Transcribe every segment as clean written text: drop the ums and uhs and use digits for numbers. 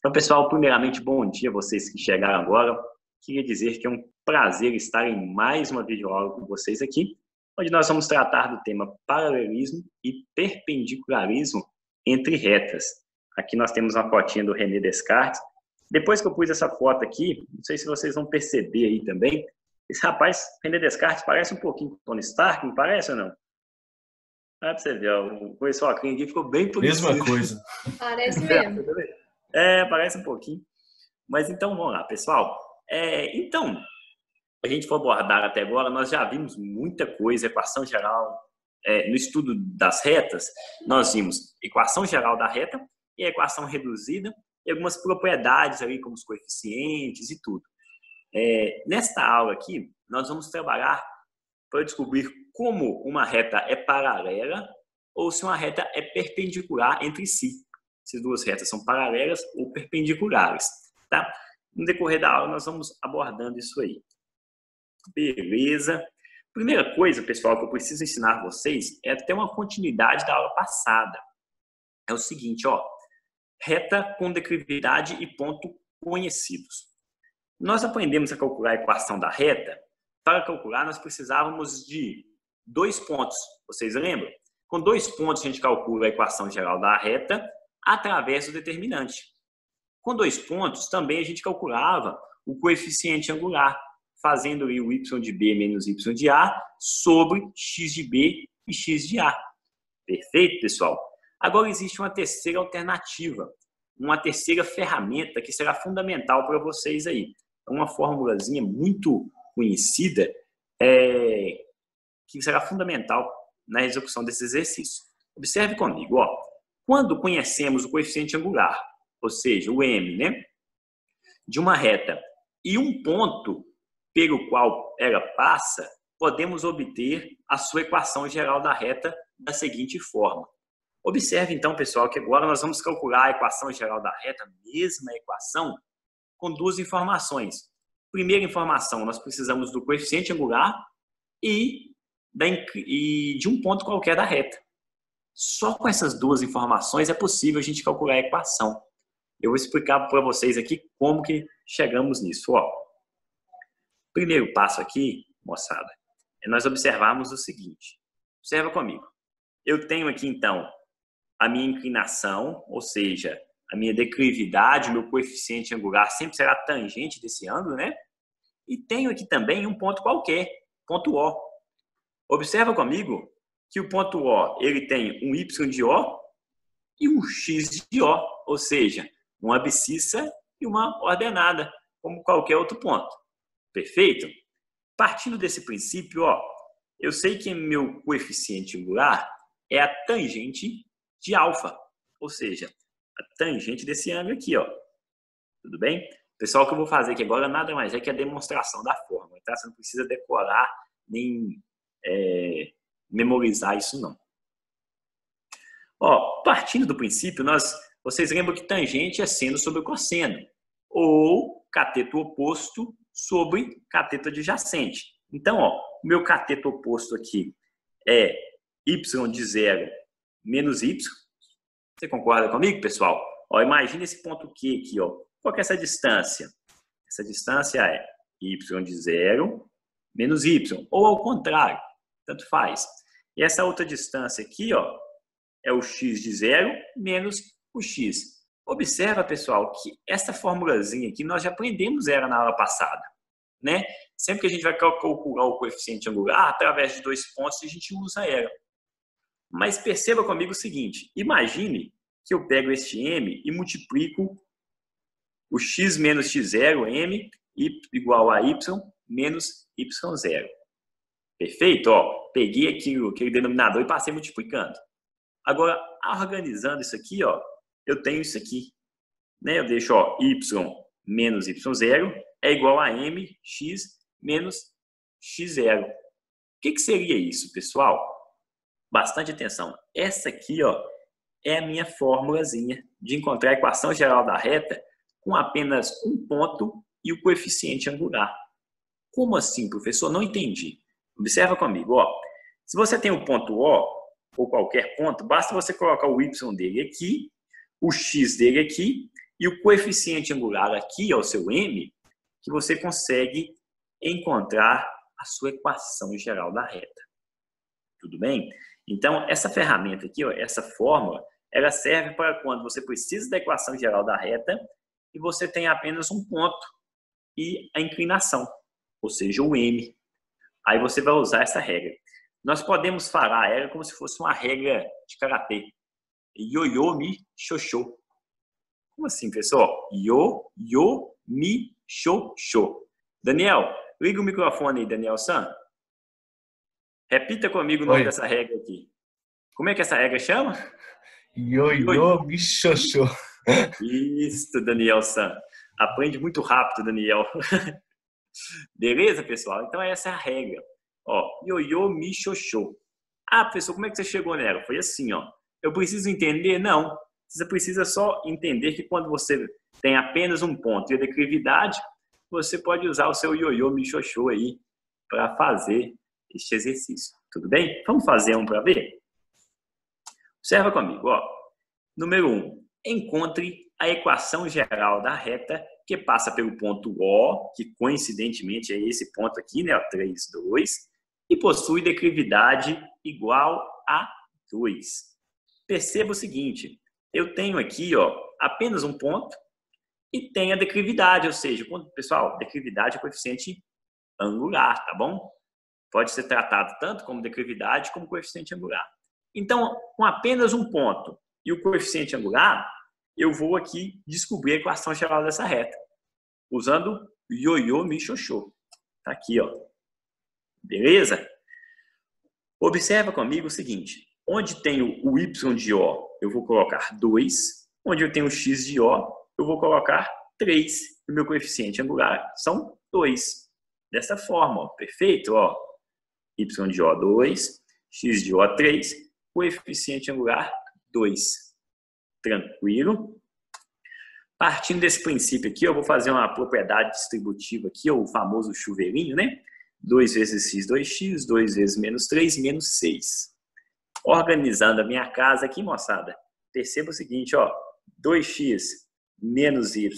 Então, pessoal, primeiramente, bom dia a vocês que chegaram agora. Queria dizer que é um prazer estar em mais uma videoaula com vocês aqui, onde nós vamos tratar do tema paralelismo e perpendicularismo entre retas. Aqui nós temos uma fotinha do René Descartes. Depois que eu pus essa foto aqui, não sei se vocês vão perceber aí também, esse rapaz, René Descartes, parece um pouquinho com Tony Stark, não parece ou não? Ah, pra você ver, o pessoal aqui ficou bem Mesma parecido. coisa. Parece mesmo. Parece um pouquinho. Mas então, vamos lá, pessoal. Então, a gente for abordar até agora, nós já vimos muita coisa, equação geral. No estudo das retas, nós vimos equação geral da reta e a equação reduzida e algumas propriedades ali, como os coeficientes e tudo. Nesta aula aqui, nós vamos trabalhar para descobrir como uma reta é paralela ou se uma reta é perpendicular entre si. Se duas retas são paralelas ou perpendiculares, tá? No decorrer da aula, nós vamos abordando isso aí. Beleza? Primeira coisa, pessoal, que eu preciso ensinar vocês é ter uma continuidade da aula passada. É o seguinte, ó. Reta com declividade e ponto conhecidos. Nós aprendemos a calcular a equação da reta. Para calcular, nós precisávamos de 2 pontos. Vocês lembram? Com 2 pontos, a gente calcula a equação geral da reta através do determinante. Com 2 pontos, também a gente calculava o coeficiente angular, fazendo aí o y de b menos y de a sobre x de b e x de a. Perfeito, pessoal? Agora existe uma terceira alternativa, uma terceira ferramenta que será fundamental para vocês aí. É uma formulazinha muito conhecida que será fundamental na execução desse exercício. Observe comigo, ó. Quando conhecemos o coeficiente angular, ou seja, o m, né, de uma reta e um ponto pelo qual ela passa, podemos obter a sua equação geral da reta da seguinte forma. Observe então, pessoal, que agora nós vamos calcular a equação geral da reta, a mesma equação, com 2 informações. Primeira informação, nós precisamos do coeficiente angular e de um ponto qualquer da reta. Só com essas 2 informações é possível a gente calcular a equação. Eu vou explicar para vocês aqui como que chegamos nisso. Ó. Primeiro passo aqui, moçada, é nós observarmos o seguinte. Observa comigo. Eu tenho aqui, então, a minha inclinação, ou seja, a minha declividade, o meu coeficiente angular sempre será tangente desse ângulo, né? E tenho aqui também um ponto qualquer, ponto O. Observa comigo que o ponto O, ele tem um y de O e um x de O, ou seja, uma abscissa e uma ordenada, como qualquer outro ponto. Perfeito? Partindo desse princípio, ó, eu sei que meu coeficiente angular é a tangente de alfa, ou seja, a tangente desse ângulo aqui, ó. Tudo bem? Pessoal, o que eu vou fazer aqui agora nada mais é que a demonstração da fórmula, tá? Você não precisa decorar nem memorizar isso, não. Ó, partindo do princípio, vocês lembram que tangente é seno sobre cosseno, ou cateto oposto sobre cateto adjacente. Então, ó, o meu cateto oposto aqui é y de 0 menos y. Você concorda comigo, pessoal? Ó, imagina esse ponto Q aqui, ó. Qual que é essa distância? Essa distância é y de 0 menos y, ou ao contrário, tanto faz. E essa outra distância aqui, ó, é o x de 0 menos o x. Observa, pessoal, que essa formulazinha aqui nós já aprendemos ela na aula passada, né? Sempre que a gente vai calcular o coeficiente angular, através de 2 pontos, a gente usa ela. Mas perceba comigo o seguinte, imagine que eu pego este m e multiplico o x menos x0, m, igual a y menos y0. Perfeito? Ó, peguei aquele denominador e passei multiplicando. Agora, organizando isso aqui, ó, eu tenho isso aqui. Né? Eu deixo, ó, y menos y0 é igual a mx menos x0. O que seria isso, pessoal? Bastante atenção. Essa aqui, ó, é a minha formulazinha de encontrar a equação geral da reta com apenas um ponto e o coeficiente angular. Como assim, professor? Não entendi. Observa comigo, ó. Se você tem um ponto O, ou qualquer ponto, basta você colocar o y dele aqui, o x dele aqui e o coeficiente angular aqui, ó, o seu m, que você consegue encontrar a sua equação geral da reta. Tudo bem? Então, essa ferramenta aqui, ó, essa fórmula, ela serve para quando você precisa da equação geral da reta e você tem apenas um ponto e a inclinação, ou seja, o m. Aí você vai usar essa regra. Nós podemos falar ela como se fosse uma regra de karatê. Yo-yo, mi, xoxô. Como assim, pessoal? Yo-yo, mi, xoxô. Daniel, liga o microfone aí, Daniel San. Repita comigo o nome dessa regra aqui. Como é que essa regra chama? Yo-yo, mi, xoxô. Isso, Daniel San. Aprende muito rápido, Daniel. Beleza, pessoal? Então essa é a regra. Ó, yo-yo, mi, xoxô. Ah, professor, como é que você chegou nela? Foi assim, ó. Eu preciso entender? Não. Você precisa só entender que quando você tem apenas um ponto e a declividade, você pode usar o seu yo-yo, mi, xoxô aí para fazer este exercício. Tudo bem? Vamos fazer um para ver? Observa comigo, ó. Número 1. Encontre a equação geral da reta que passa pelo ponto O, que coincidentemente é esse ponto aqui, né? 3, 2, e possui declividade igual a 2. Perceba o seguinte, eu tenho aqui, ó, apenas um ponto e tem a declividade, ou seja, pessoal, declividade é coeficiente angular, tá bom? Pode ser tratado tanto como declividade como coeficiente angular. Então, com apenas um ponto e o coeficiente angular, eu vou aqui descobrir a equação geral dessa reta, usando yo-yo, mi, xoxô. Tá aqui, ó. Beleza? Observa comigo o seguinte, onde tem o y de O, eu vou colocar 2, onde eu tenho o x de O, eu vou colocar 3, e o meu coeficiente angular são 2. Dessa forma, ó, perfeito? Ó, y de O 2, x de O 3, coeficiente angular 2. Tranquilo? Partindo desse princípio aqui, eu vou fazer uma propriedade distributiva aqui, o famoso chuveirinho, né? 2 vezes x, 2x, 2 vezes menos 3, menos 6. Organizando a minha casa aqui, moçada, perceba o seguinte, ó, 2x menos y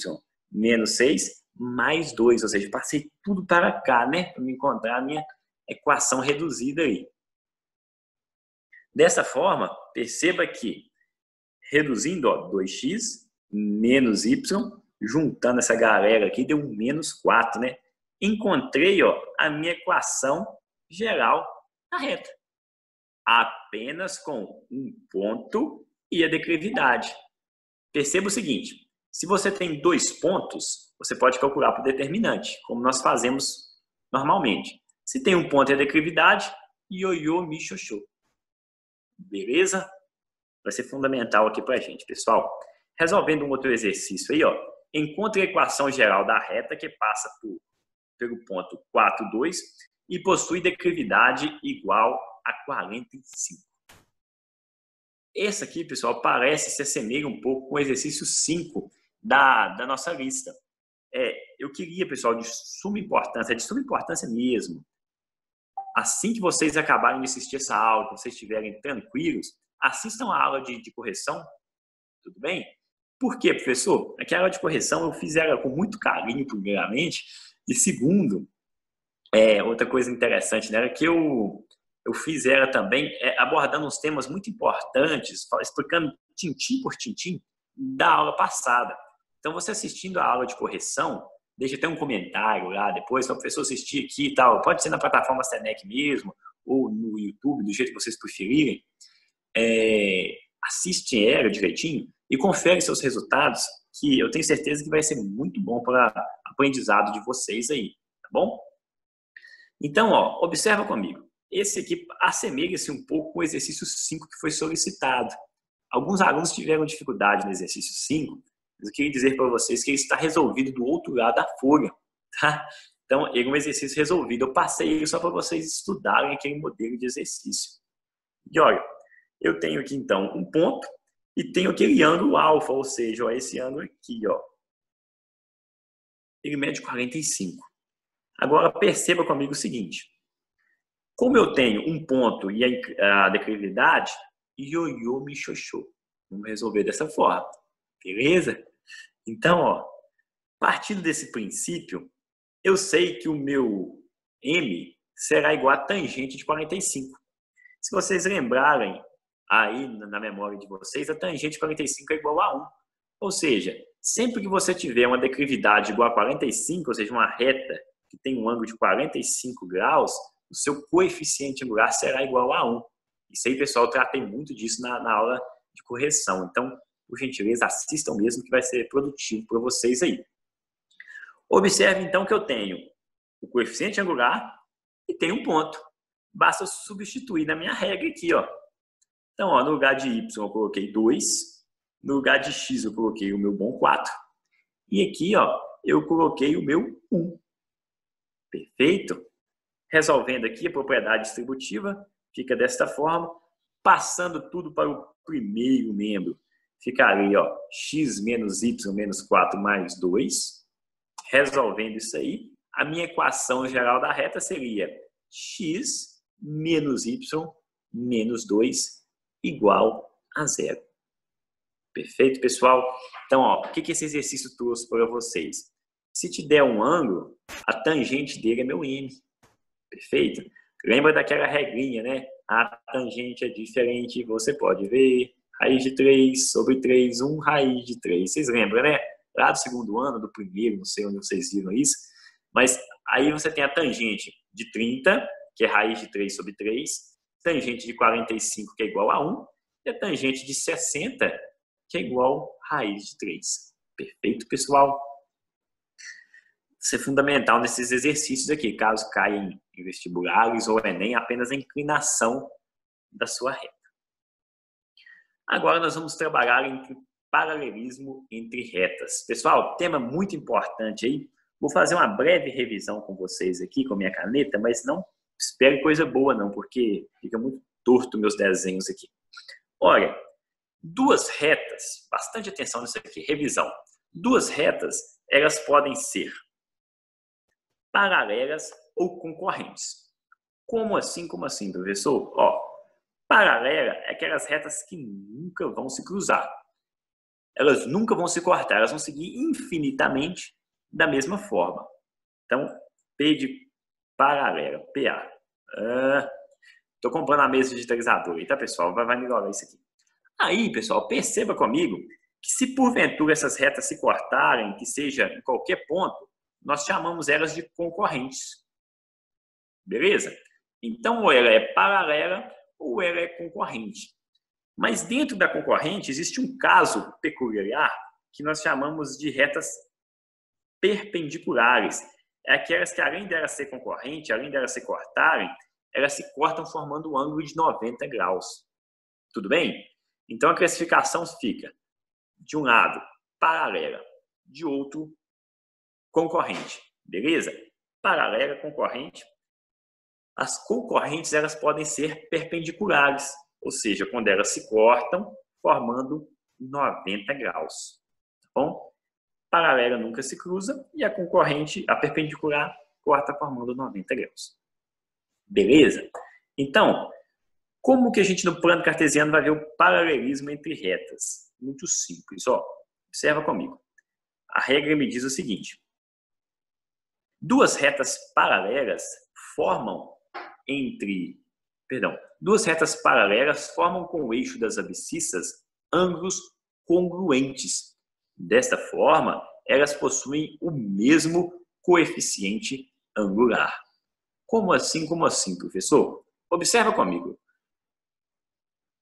menos 6 mais 2, ou seja, passei tudo para cá, né? Para me encontrar a minha equação reduzida aí. Dessa forma, perceba que, reduzindo, ó, 2x menos y, juntando essa galera aqui, deu um menos 4, né? Encontrei, ó, a minha equação geral da reta. Apenas com um ponto e a declividade. Perceba o seguinte, se você tem 2 pontos, você pode calcular por determinante, como nós fazemos normalmente. Se tem um ponto e a declividade, yo-yo, mi, xoxô. Beleza? Vai ser fundamental aqui pra gente, pessoal. Resolvendo um outro exercício aí, ó. Encontre a equação geral da reta que passa pelo ponto 4, 2 e possui declividade igual a 45. Esse aqui, pessoal, se assemelha um pouco com o exercício 5 da nossa lista. Eu queria, pessoal, de suma importância mesmo. Assim que vocês acabarem de assistir essa aula, que vocês estiverem tranquilos, assistam a aula de correção, tudo bem? Por quê, professor? Aquela aula de correção eu fiz ela com muito carinho, primeiramente, e segundo, outra coisa interessante, né, que eu fiz ela também abordando uns temas muito importantes, explicando tintim por tintim da aula passada. Então, você assistindo a aula de correção, deixa até um comentário lá depois, para o professor assistir aqui e tal. Pode ser na plataforma Senec mesmo, ou no YouTube, do jeito que vocês preferirem. Assiste ela direitinho e confere seus resultados, que eu tenho certeza que vai ser muito bom para o aprendizado de vocês aí, tá bom? Então, ó, observa comigo. Esse aqui assemelha-se um pouco com o exercício 5 que foi solicitado. Alguns alunos tiveram dificuldade no exercício 5, mas eu queria dizer para vocês que ele está resolvido do outro lado da folha, tá? Então, ele é um exercício resolvido. Eu passei ele só para vocês estudarem aquele modelo de exercício. E olha, eu tenho aqui, então, um ponto e tenho aquele ângulo alfa, ou seja, ó, esse ângulo aqui, ó. Ele mede 45. Agora, perceba comigo o seguinte. Como eu tenho um ponto e a declividade, yo-yo, mi, xoxô. Vamos resolver dessa forma, beleza? Então, ó, partindo desse princípio, eu sei que o meu m será igual a tangente de 45. Se vocês lembrarem aí na memória de vocês, a tangente de 45 é igual a 1. Ou seja, sempre que você tiver uma declividade igual a 45, ou seja, uma reta que tem um ângulo de 45 graus, o seu coeficiente angular será igual a 1. Isso aí, pessoal, eu tratei muito disso na aula de correção. Então, por gentileza, assistam mesmo que vai ser produtivo para vocês aí. Observe, então, que eu tenho o coeficiente angular e tenho um ponto. Basta substituir na minha regra aqui, ó. Então, ó, no lugar de y eu coloquei 2, no lugar de x eu coloquei o meu bom 4, e aqui, ó, eu coloquei o meu 1. Perfeito? Resolvendo aqui a propriedade distributiva, fica desta forma. Passando tudo para o primeiro membro, ficaria, ó, x menos y menos 4 mais 2. Resolvendo isso aí, a minha equação geral da reta seria x menos y menos 2 igual a 0. Perfeito, pessoal? Então, ó, o que esse exercício trouxe para vocês? Se te der um ângulo, a tangente dele é meu m. Perfeito? Lembra daquela regrinha, né? A tangente é diferente, você pode ver. Raiz de 3 sobre 3, 1 raiz de 3. Vocês lembram, né? Lá do segundo ano, do primeiro, não sei onde vocês viram isso. Mas aí você tem a tangente de 30, que é raiz de 3 sobre 3. Tangente de 45, que é igual a 1. E a tangente de 60, que é igual a raiz de 3. Perfeito, pessoal? Isso é fundamental nesses exercícios aqui, caso caia em vestibulares ou Enem, apenas a inclinação da sua reta. Agora nós vamos trabalhar entre paralelismo entre retas. Pessoal, tema muito importante aí. Vou fazer uma breve revisão com vocês aqui com a minha caneta, mas não espere coisa boa não, porque fica muito torto meus desenhos aqui. Olha, duas retas, bastante atenção nisso aqui, revisão. Duas retas, elas podem ser paralelas ou concorrentes. Como assim, professor? Ó, paralela é aquelas retas que nunca vão se cruzar. Elas nunca vão se cortar, elas vão seguir infinitamente da mesma forma. Então, P de paralela, PA. Estou comprando a mesa digitalizadora aí, tá, pessoal? Vai melhorar isso aqui. Aí, pessoal, perceba comigo que se porventura essas retas se cortarem, que seja em qualquer ponto, nós chamamos elas de concorrentes. Beleza? Então, ou ela é paralela ou ela é concorrente. Mas dentro da concorrente existe um caso peculiar que nós chamamos de retas perpendiculares. É aquelas que, além dela ser concorrente, além delas se cortarem, elas se cortam formando um ângulo de 90 graus. Tudo bem? Então, a classificação fica, de um lado, paralela, de outro, concorrente. Beleza? Paralela, concorrente. As concorrentes, elas podem ser perpendiculares, ou seja, quando elas se cortam, formando 90 graus. Tá bom? Paralela nunca se cruza e a concorrente, a perpendicular, corta formando 90 graus. Beleza? Então, como que a gente no plano cartesiano vai ver o paralelismo entre retas? Muito simples, ó. Observa comigo. A regra me diz o seguinte: duas retas paralelas formam com o eixo das abscissas ângulos congruentes. Desta forma, elas possuem o mesmo coeficiente angular. Como assim, professor? Observa comigo.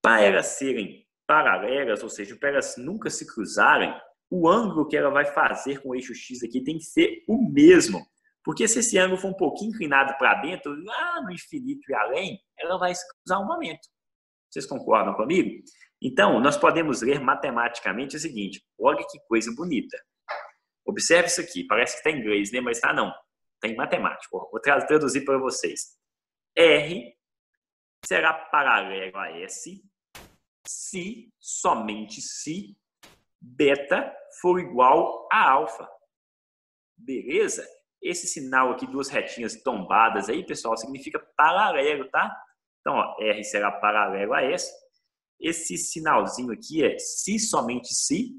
Para elas serem paralelas, ou seja, para elas nunca se cruzarem, o ângulo que ela vai fazer com o eixo X aqui tem que ser o mesmo. Porque se esse ângulo for um pouquinho inclinado para dentro, lá no infinito e além, ela vai se cruzar um momento. Vocês concordam comigo? Então, nós podemos ler matematicamente o seguinte. Olha que coisa bonita. Observe isso aqui. Parece que está em inglês, né? Mas está não. Está em matemática. Vou traduzir para vocês. R será paralelo a S se, somente se, beta for igual a alfa. Beleza? Esse sinal aqui, duas retinhas tombadas aí, pessoal, significa paralelo, tá? Então, ó, R será paralelo a S. Esse sinalzinho aqui é se, somente se,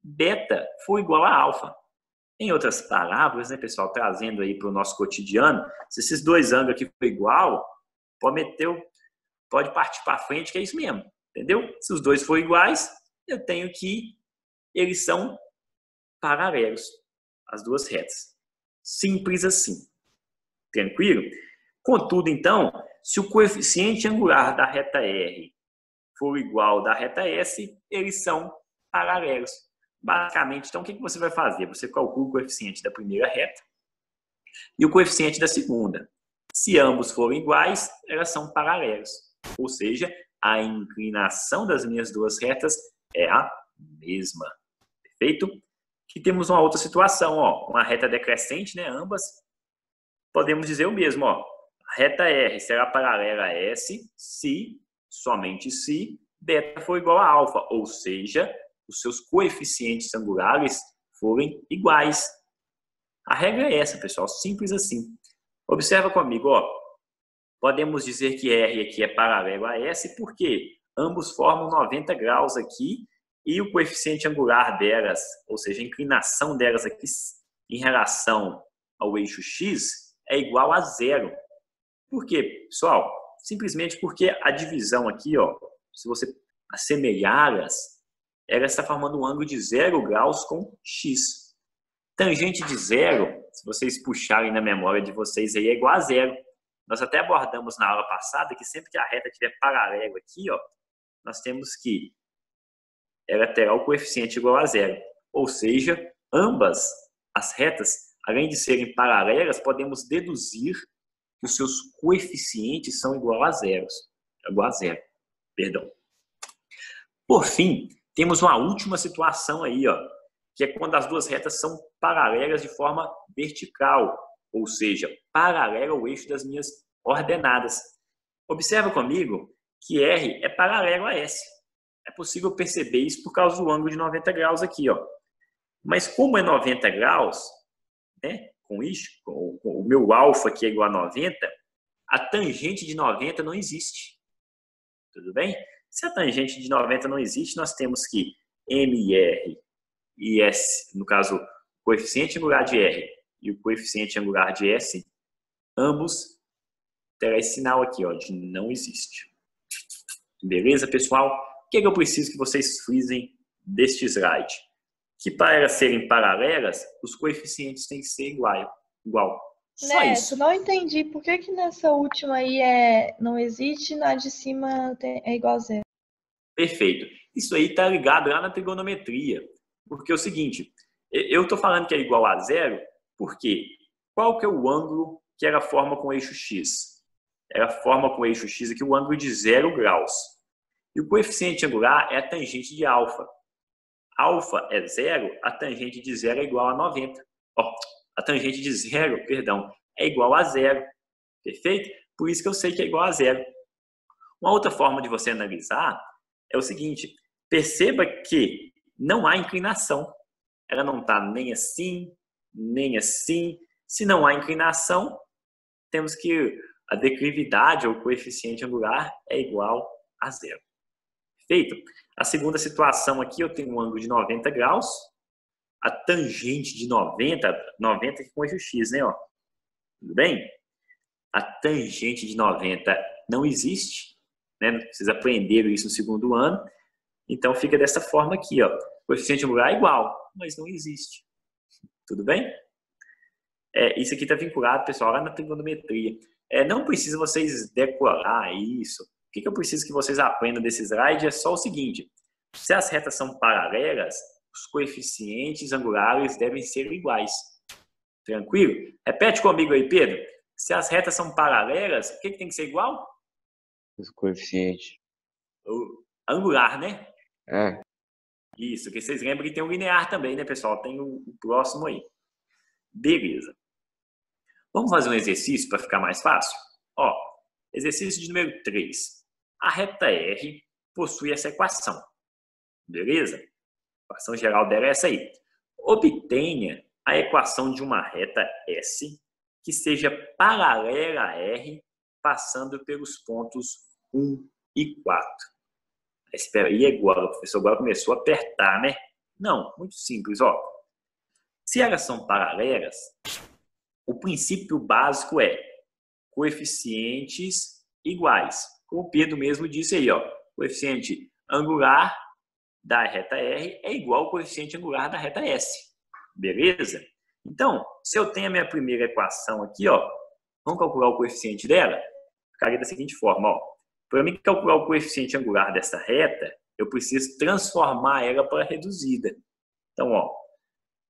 beta for igual a alfa. Em outras palavras, né, pessoal, trazendo aí para o nosso cotidiano, se esses dois ângulos aqui for igual, pode partir para frente, que é isso mesmo, entendeu? Se os dois forem iguais, eu tenho que eles são paralelos, as duas retas. Simples assim. Tranquilo? Contudo, então, se o coeficiente angular da reta R for igual ao da reta S, eles são paralelos. Basicamente, então, o que você vai fazer? Você calcula o coeficiente da primeira reta e o coeficiente da segunda. Se ambos forem iguais, elas são paralelos. Ou seja, a inclinação das minhas duas retas é a mesma. Perfeito? Aqui temos uma outra situação, ó, uma reta decrescente, né? Ambas. Podemos dizer o mesmo, ó. A reta R será paralela a S se, somente se, beta for igual a alfa, ou seja, os seus coeficientes angulares forem iguais. A regra é essa, pessoal, simples assim. Observa comigo, ó. Podemos dizer que R aqui é paralelo a S porque ambos formam 90 graus aqui e o coeficiente angular delas, ou seja, a inclinação delas aqui em relação ao eixo X é igual a zero. Por quê, pessoal? Simplesmente porque a divisão aqui, ó, se você assemelhá-las, ela está formando um ângulo de 0 graus com X. Tangente de zero, se vocês puxarem na memória de vocês aí, é igual a zero. Nós até abordamos na aula passada que sempre que a reta estiver paralela aqui, ó, nós temos que ela terá o coeficiente igual a zero. Ou seja, ambas as retas, além de serem paralelas, podemos deduzir que os seus coeficientes são igual a zero. Perdão. Por fim, temos uma última situação aí, ó, que é quando as duas retas são paralelas de forma vertical, ou seja, paralela ao eixo das minhas ordenadas. Observa comigo que R é paralelo a S. É possível perceber isso por causa do ângulo de 90 graus aqui, ó. Mas como é 90 graus, né, com o meu alfa aqui é igual a 90, a tangente de 90 não existe. Tudo bem? Se a tangente de 90 não existe, nós temos que MR e S, no caso, o coeficiente angular de R e o coeficiente angular de S, ambos terá esse sinal aqui, ó, de não existe. Beleza, pessoal? O que eu preciso que vocês frisem deste slide? Que para elas serem paralelas, os coeficientes têm que ser igual. Só Neto, isso. não entendi. Por que nessa última aí não existe, na de cima é igual a zero? Perfeito. Isso aí está ligado lá na trigonometria. Porque é o seguinte, eu estou falando que é igual a zero, porque qual que é o ângulo que ela forma com o eixo X? Ela forma com o eixo X aqui o ângulo de 0 graus. E o coeficiente angular é a tangente de alfa. Alfa é 0, a tangente de 0 é igual a 90. A tangente de 0, perdão, é igual a 0. Perfeito? Por isso que eu sei que é igual a 0. Uma outra forma de você analisar é o seguinte, perceba que não há inclinação. Ela não está nem assim, nem assim. Se não há inclinação, temos que a declividade ou coeficiente angular é igual a 0. Perfeito? A segunda situação aqui, eu tenho um ângulo de 90 graus. A tangente de 90 aqui com eixo X, né? Ó. Tudo bem? A tangente de 90 não existe, né? Vocês aprenderam isso no segundo ano. Então, fica dessa forma aqui, ó. O coeficiente angular é igual, mas não existe. Tudo bem? Isso aqui está vinculado, pessoal, lá na trigonometria. Não precisa vocês decorar isso. O que eu preciso que vocês aprendam desse slide é só o seguinte. Se as retas são paralelas, os coeficientes angulares devem ser iguais. Tranquilo? Repete comigo aí, Pedro. Se as retas são paralelas, o que tem que ser igual? Os coeficientes. O angular, né? É. Isso, que vocês lembram que tem o linear também, né, pessoal? Tem o próximo aí. Beleza. Vamos fazer um exercício para ficar mais fácil? Ó, exercício de número 3. A reta R possui essa equação. Beleza? A equação geral dela é essa aí. Obtenha a equação de uma reta S que seja paralela a R, passando pelos pontos 1 e 4. Espera aí agora, o professor agora começou a apertar, né? Não, muito simples, ó. Se elas são paralelas, o princípio básico é coeficientes iguais. Como o Pedro mesmo disse aí, ó, coeficiente angular da reta R é igual ao coeficiente angular da reta S. Beleza? Então, se eu tenho a minha primeira equação aqui, ó, vamos calcular o coeficiente dela? Ficaria da seguinte forma, ó. Para mim calcular o coeficiente angular dessa reta, eu preciso transformar ela para reduzida. Então, ó,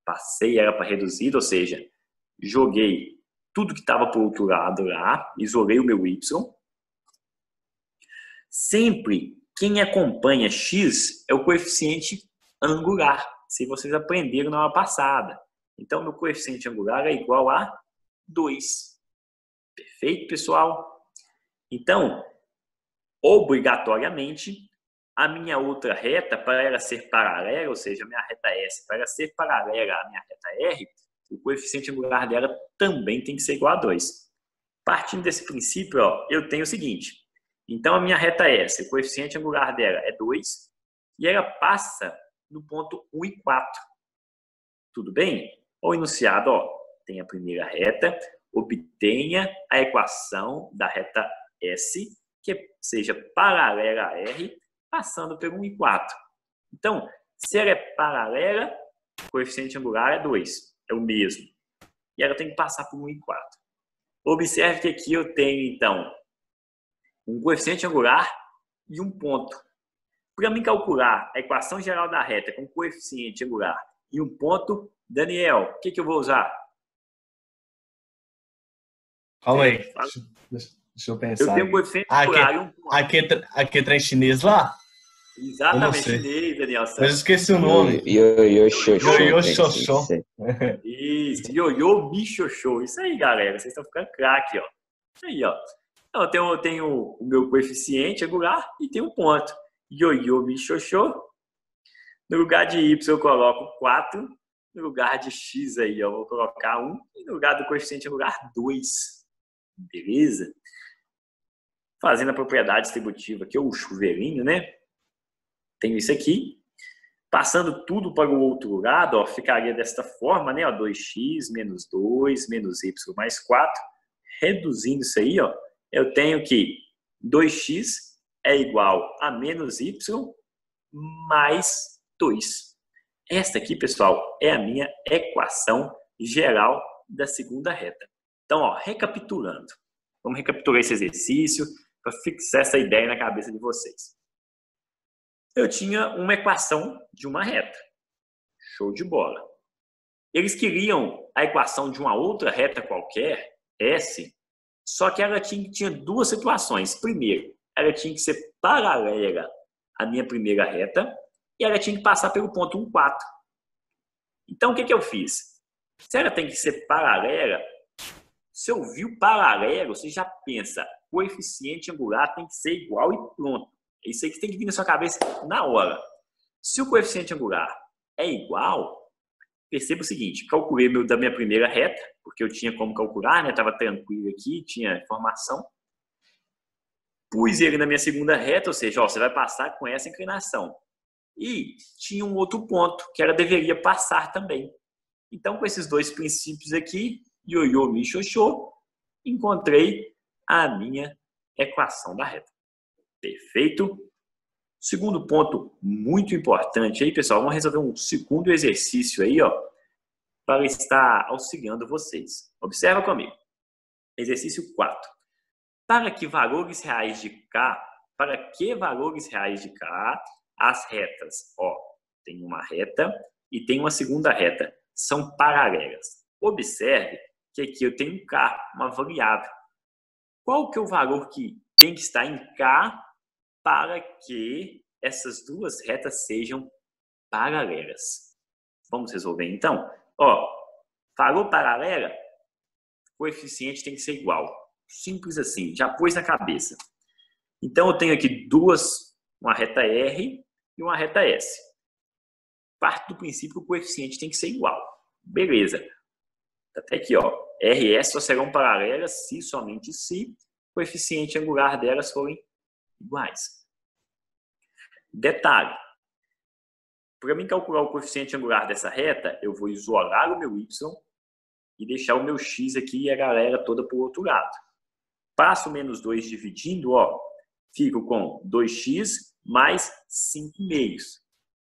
passei ela para reduzida, ou seja, joguei tudo que estava para o outro lado lá, isolei o meu y. Sempre quem acompanha x é o coeficiente angular, se vocês aprenderam na aula passada. Então, meu coeficiente angular é igual a 2. Perfeito, pessoal? Então, obrigatoriamente, a minha outra reta, para ela ser paralela, ou seja, a minha reta S, para ela ser paralela à minha reta R, o coeficiente angular dela também tem que ser igual a 2. Partindo desse princípio, ó, eu tenho o seguinte. Então, a minha reta S, o coeficiente angular dela é 2, e ela passa no ponto 1 e 4. Tudo bem? O enunciado, ó, tem a primeira reta, obtenha a equação da reta S, que seja paralela a R, passando pelo 1 e 4. Então, se ela é paralela, o coeficiente angular é 2, é o mesmo. E ela tem que passar por 1 e 4. Observe que aqui eu tenho, então, um coeficiente angular e um ponto. Para mim calcular a equação geral da reta com coeficiente angular e um ponto, Daniel, o que eu vou usar? Calma aí. Deixa eu pensar. Eu tenho um coeficiente angular e um ponto. Aqui é trem chinês lá? Exatamente, chinês, Daniel. Mas eu esqueci o nome. Ioiô xoxô. Ioiô xoxô. Isso, ioiô michoxô. Isso aí, galera. Vocês estão ficando craque, ó. Isso aí, ó. Então, eu tenho o meu coeficiente angular e tenho um ponto. Ioiô michoxô. No lugar de y eu coloco 4. No lugar de x aí eu vou colocar 1. E no lugar do coeficiente angular, 2. Beleza? Fazendo a propriedade distributiva aqui, o chuveirinho, né? Tenho isso aqui. Passando tudo para o outro lado, ó, ficaria desta forma, né? Ó, 2x menos 2 menos y mais 4. Reduzindo isso aí, ó, eu tenho que 2x é igual a menos y mais 2. Esta aqui, pessoal, é a minha equação geral da segunda reta. Então, ó, recapitulando. Vamos recapitular esse exercício para fixar essa ideia na cabeça de vocês. Eu tinha uma equação de uma reta. Show de bola. Eles queriam a equação de uma outra reta qualquer, S, só que ela tinha duas situações. Primeiro, ela tinha que ser paralela à minha primeira reta e ela tinha que passar pelo ponto 1, 4. Então, o que eu fiz? Se ela tem que ser paralela, se eu vi o paralelo, você já pensa, coeficiente angular tem que ser igual e pronto. É isso aí que tem que vir na sua cabeça na hora. Se o coeficiente angular é igual, perceba o seguinte, calculei da minha primeira reta, porque eu tinha como calcular, né? Estava tranquilo aqui, tinha informação. Pus ele na minha segunda reta, ou seja, ó, você vai passar com essa inclinação. E tinha um outro ponto, que ela deveria passar também. Então, com esses dois princípios aqui, ioiô, mi, xoxô, encontrei a minha equação da reta. Perfeito? Segundo ponto muito importante aí, pessoal, vamos resolver um segundo exercício aí, ó, para estar auxiliando vocês. Observa comigo. Exercício 4. Para que valores reais de K, as retas, ó, tem uma reta e tem uma segunda reta, são paralelas. Observe que aqui eu tenho K, uma variável. Qual que é o valor que tem que estar em K para que essas duas retas sejam paralelas? Vamos resolver então? Ó, falou paralela, o coeficiente tem que ser igual. Simples assim, já pôs na cabeça. Então eu tenho aqui uma reta R e uma reta S. Parte do princípio que o coeficiente tem que ser igual. Beleza. Até aqui, ó, R e S só serão paralelas se, somente se, o coeficiente angular delas forem iguais. Detalhe. para mim calcular o coeficiente angular dessa reta, eu vou isolar o meu y e deixar o meu x aqui e a galera toda para o outro lado. Passo o menos 2 dividindo, ó, fico com 2x mais 5 meios.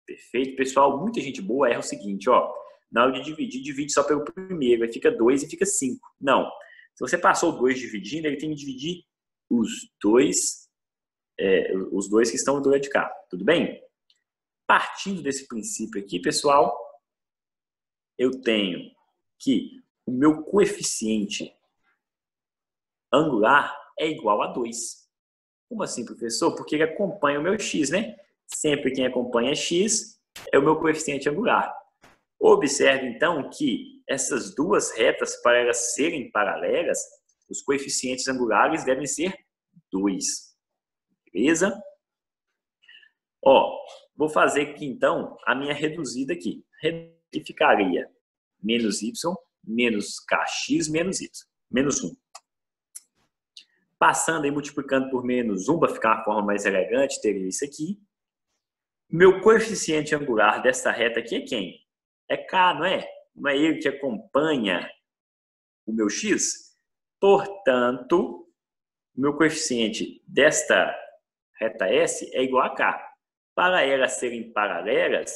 Perfeito, pessoal? Muita gente boa erra o seguinte, ó. Na hora de dividir, divide só pelo primeiro, aí fica 2 e fica 5. Não. Se você passou o 2 dividindo, ele tem que dividir os dois que estão do lado de cá. Tudo bem? Partindo desse princípio aqui, pessoal, eu tenho que o meu coeficiente angular é igual a 2. Como assim, professor? Porque ele acompanha o meu x, né? Sempre quem acompanha x é o meu coeficiente angular. Observe, então, que essas duas retas, para elas serem paralelas, os coeficientes angulares devem ser 2. Beleza? Ó, vou fazer aqui, então, a minha reduzida aqui. Que ficaria menos y, menos kx, menos y. Menos 1. Passando e multiplicando por menos 1, para ficar uma forma mais elegante, teria isso aqui. Meu coeficiente angular dessa reta aqui é quem? É k, não é? Não é ele que acompanha o meu x? Portanto, o meu coeficiente desta reta S é igual a k. Para elas serem paralelas,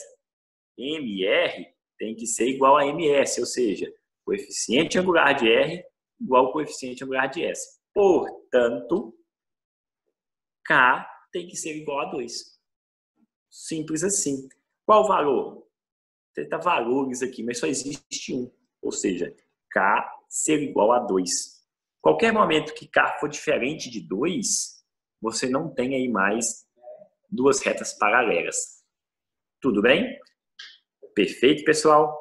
MR tem que ser igual a MS, ou seja, coeficiente angular de R igual ao coeficiente angular de S. Portanto, K tem que ser igual a 2. Simples assim. Qual o valor? Tenta valores aqui, mas só existe um. Ou seja, K ser igual a 2. Qualquer momento que K for diferente de 2, você não tem aí mais duas retas paralelas. Tudo bem? Perfeito, pessoal?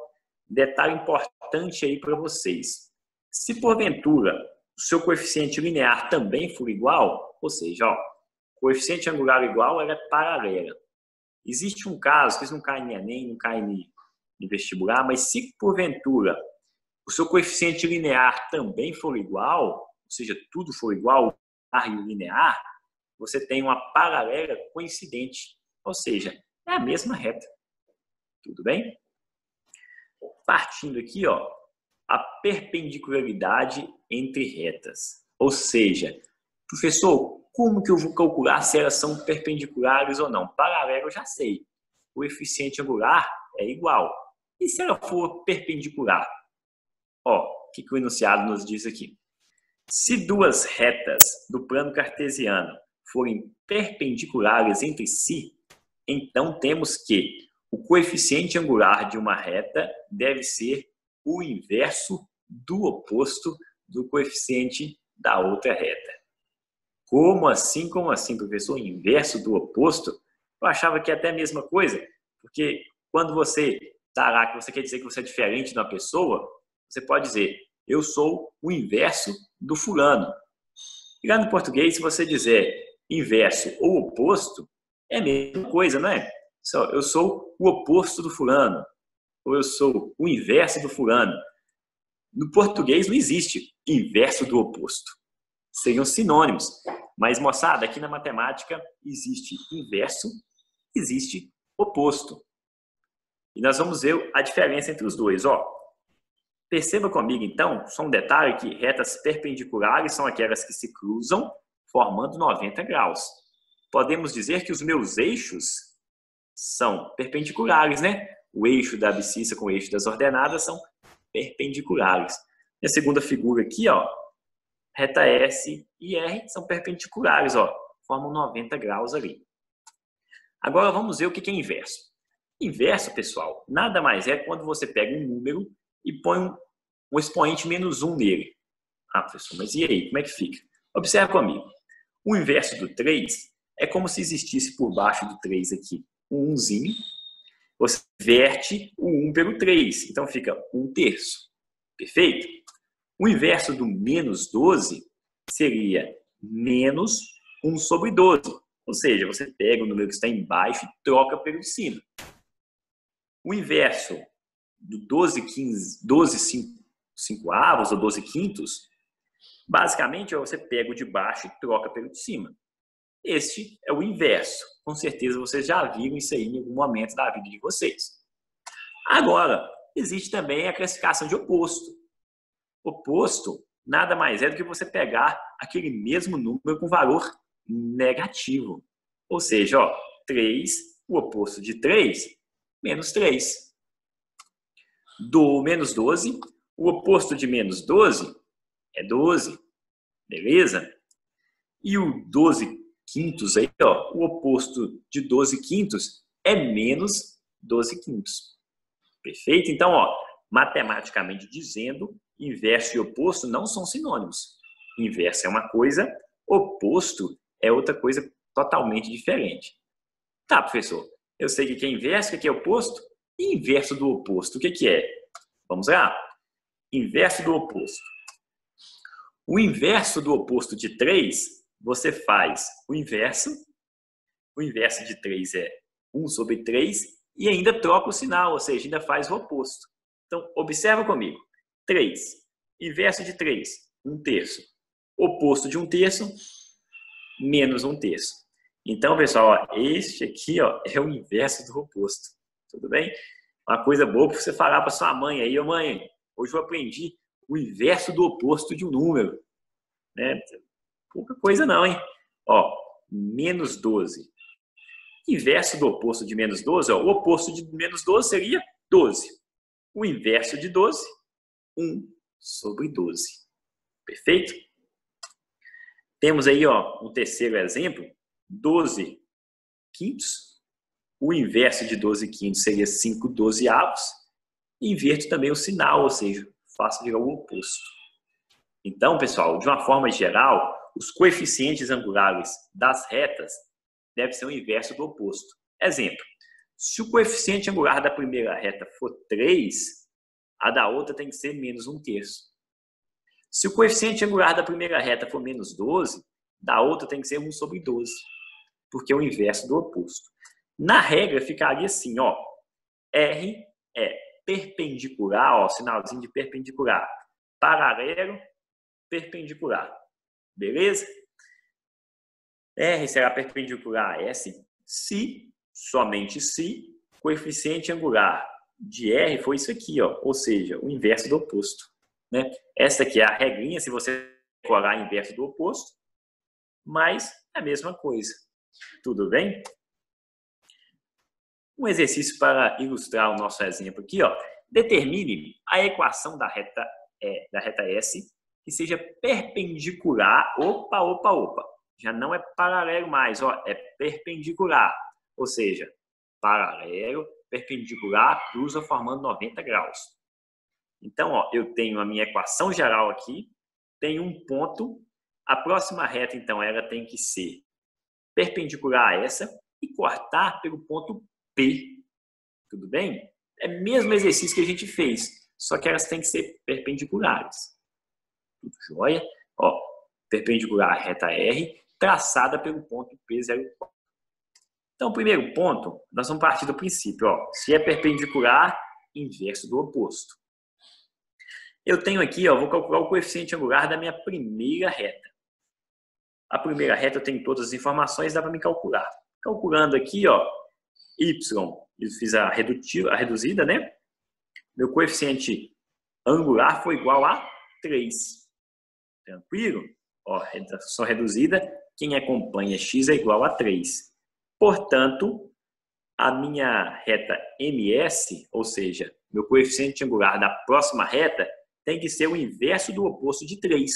Detalhe importante aí para vocês. Se porventura o seu coeficiente linear também for igual, ou seja, ó, coeficiente angular igual, ela é paralela. Existe um caso, que isso não cai em Enem, não cai em vestibular, mas se porventura o seu coeficiente linear também for igual, ou seja, tudo for igual, o linear, você tem uma paralela coincidente, ou seja, é a mesma reta. Tudo bem? Partindo aqui, ó, a perpendicularidade entre retas. Ou seja, professor, como que eu vou calcular se elas são perpendiculares ou não? Paralelo eu já sei. O coeficiente angular é igual. E se ela for perpendicular? Ó, o que o enunciado nos diz aqui? Se duas retas do plano cartesiano forem perpendiculares entre si, então temos que o coeficiente angular de uma reta deve ser o inverso do oposto do coeficiente da outra reta. Como assim, professor? O inverso do oposto? Eu achava que é até a mesma coisa, porque quando você está lá, que você quer dizer que você é diferente de uma pessoa, você pode dizer, eu sou o inverso do fulano. E lá no português, se você dizer inverso ou oposto, é a mesma coisa, não é? Eu sou o oposto do fulano, ou eu sou o inverso do fulano. No português não existe inverso do oposto. Seriam sinônimos. Mas, moçada, aqui na matemática existe inverso, existe oposto. E nós vamos ver a diferença entre os dois. Ó, perceba comigo, então, só um detalhe que retas perpendiculares são aquelas que se cruzam formando 90 graus. Podemos dizer que os meus eixos são perpendiculares, né? O eixo da abscissa com o eixo das ordenadas são perpendiculares. E a segunda figura aqui, ó, reta S e R são perpendiculares, ó, formam 90 graus ali. Agora vamos ver o que é inverso. Inverso, pessoal, nada mais é quando você pega um número e põe um expoente menos 1 nele. Ah, professor, mas e aí, como é que fica? Observe comigo. O inverso do 3 é como se existisse por baixo do 3 aqui um 1zinho. Você inverte o 1 pelo 3, então fica 1/3. Perfeito? O inverso do menos 12 seria menos 1 sobre 12. Ou seja, você pega o número que está embaixo e troca pelo de cima. O inverso do 12 5/8 ou 12 quintos, basicamente você pega o de baixo e troca pelo de cima. Este é o inverso. Com certeza vocês já viram isso aí em algum momento da vida de vocês. Agora, existe também a classificação de oposto. Oposto nada mais é do que você pegar aquele mesmo número com valor negativo. Ou seja, ó, 3, o oposto de 3, menos 3. Do menos 12, o oposto de menos 12 é 12. Beleza? E o 12 quintos aí, ó, o oposto de 12 quintos é menos 12 quintos. Perfeito? Então, ó, matematicamente dizendo, inverso e oposto não são sinônimos. Inverso é uma coisa, oposto é outra coisa totalmente diferente. Tá, professor, eu sei que é inverso, o que é oposto? E inverso do oposto, o que é? Vamos lá? Inverso do oposto. O inverso do oposto de 3, você faz o inverso de 3 é 1 sobre 3 e ainda troca o sinal, ou seja, ainda faz o oposto. Então, observa comigo. 3, inverso de 3, 1/3. Oposto de 1/3, menos 1/3. Então, pessoal, ó, este aqui ó, é o inverso do oposto. Tudo bem? Uma coisa boa para você falar para sua mãe aí, ô mãe, hoje eu aprendi o inverso do oposto de um número. Né? Pouca coisa não, hein? Ó, menos 12. Inverso do oposto de menos 12, ó, o oposto de menos 12 seria 12. O inverso de 12, 1 sobre 12. Perfeito? Temos aí ó, um terceiro exemplo, 12 quintos. O inverso de 12 quintos seria 5 dozeavos. Inverto também o sinal, ou seja, faço virar o oposto. Então, pessoal, de uma forma geral, os coeficientes angulares das retas devem ser o inverso do oposto. Exemplo, se o coeficiente angular da primeira reta for 3, a da outra tem que ser menos 1/3. Se o coeficiente angular da primeira reta for menos 12, da outra tem que ser 1 sobre 12, porque é o inverso do oposto. Na regra, ficaria assim, ó, R é perpendicular, ó, sinalzinho de perpendicular, paralelo, perpendicular. Beleza? R será perpendicular a S se, somente se, o coeficiente angular de R for isso aqui, ó, ou seja, o inverso do oposto. Né? Essa aqui é a regrinha, se você decorar inverso do oposto, mas é a mesma coisa. Tudo bem? Um exercício para ilustrar o nosso exemplo aqui, ó. Determine a equação da reta S que seja perpendicular. Opa. Já não é paralelo mais, ó, é perpendicular. Ou seja, paralelo, perpendicular, cruza formando 90 graus. Então, ó, eu tenho a minha equação geral aqui, tem um ponto, a próxima reta, então, ela tem que ser perpendicular a essa e cortar pelo ponto P. Tudo bem? É o mesmo exercício que a gente fez, só que elas têm que ser perpendiculares. Tudo jóia? Ó, perpendicular à reta R, traçada pelo ponto P04. Então, o primeiro ponto, nós vamos partir do princípio, ó, se é perpendicular, inverso do oposto. Eu tenho aqui, ó, vou calcular o coeficiente angular da minha primeira reta. A primeira reta eu tenho todas as informações, dá para me calcular. Calculando aqui, ó, y, eu fiz a reduzida, né? Meu coeficiente angular foi igual a 3. Tranquilo? Ó, redação reduzida, quem acompanha x é igual a 3. Portanto, a minha reta MS, ou seja, meu coeficiente angular da próxima reta, tem que ser o inverso do oposto de 3.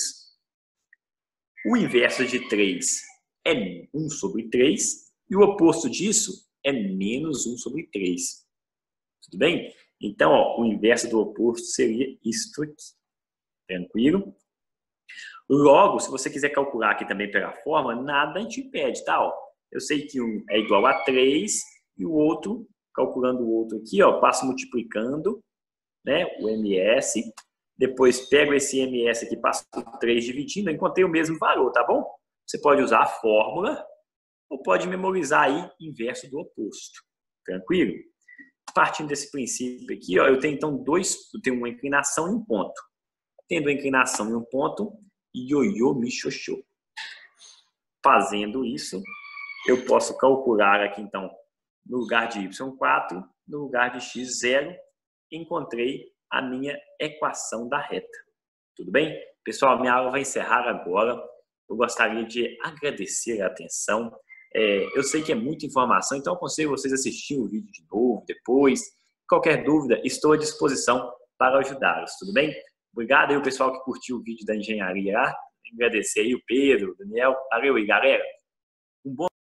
O inverso de 3 é 1 sobre 3 e o oposto disso é menos 1 sobre 3. Tudo bem? Então, ó, o inverso do oposto seria isto aqui. Tranquilo? Logo, se você quiser calcular aqui também pela forma, nada te impede, tá? Ó, eu sei que um é igual a 3 e o outro, calculando o outro aqui, ó, passo multiplicando, né, o MS. Depois pego esse MS aqui, passo por 3 dividindo, encontrei o mesmo valor, tá bom? Você pode usar a fórmula ou pode memorizar aí inverso do oposto. Tranquilo? Partindo desse princípio aqui, ó, eu tenho então eu tenho uma inclinação e um ponto. Tendo a inclinação e um ponto, ioiô mi xoxô. Fazendo isso, eu posso calcular aqui, então, no lugar de y4, no lugar de x, 0, encontrei a minha equação da reta. Tudo bem? Pessoal, minha aula vai encerrar agora. Eu gostaria de agradecer a atenção. Eu sei que é muita informação, então eu aconselho vocês a assistirem o vídeo de novo, depois. Qualquer dúvida, estou à disposição para ajudá-los, tudo bem? Obrigado aí o pessoal que curtiu o vídeo da engenharia. Agradecer aí o Pedro, o Daniel. Valeu aí, galera. Um bom